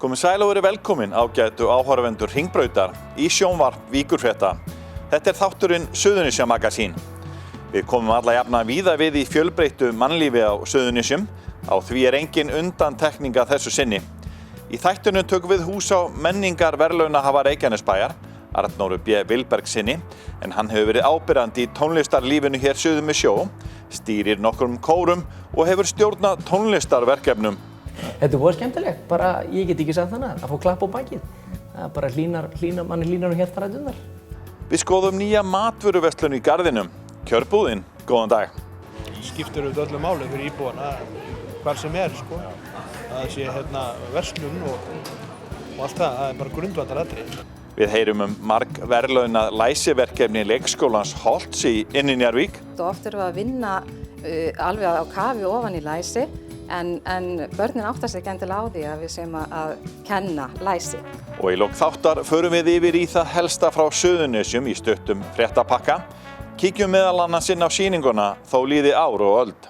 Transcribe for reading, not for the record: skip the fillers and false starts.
Komið sæl og verið velkomin ágætu áhorfendur Hringbrautar í sjónvarp Víkurfrétta. Þetta þátturinn Suðurnesja Magasín. Við komum alla jafna víða við í fjölbreyttu mannlífi á Suðurnesjum. Á því engin undantekning að þessu sinni. Í þættunum tökum við hús á menningarverðlaunahafa Reykjanesbæjar, Arnóru B. Vilbergssyni, en hann hefur verið ábyrgandi í tónlistarlífinu hér suður með sjó, stýrir nokkrum kórum og hefur stjórnað tónlistarverkefnum. Þetta var skemmtilegt, bara ég get ekki sagt þannig að fá klapp á bakið. Það bara manni hlýnar hjartaræturnar. Við skoðum nýja matvöruverslun í Garðinum, Kjörbúðin, góðan dag. Skiptir öllu máli fyrir íbúana hvar sem sko. Það sé verslun og allt það bara grundvallaratriði. Við heyrum margverðlaunað læsiverkefni leikskólans Holts í Njarðvík. Oft erum við að vinna alveg á kafi ofan í læsi, en börnin áttar sig ekki endilega á því að við séum að kenna læsi. Og í lok þáttar förum við yfir í það helsta frá Suðurnesjum í stuttum fréttapakka. Kíkjum meðal annars inn á sýninguna Þó líði ár og öld.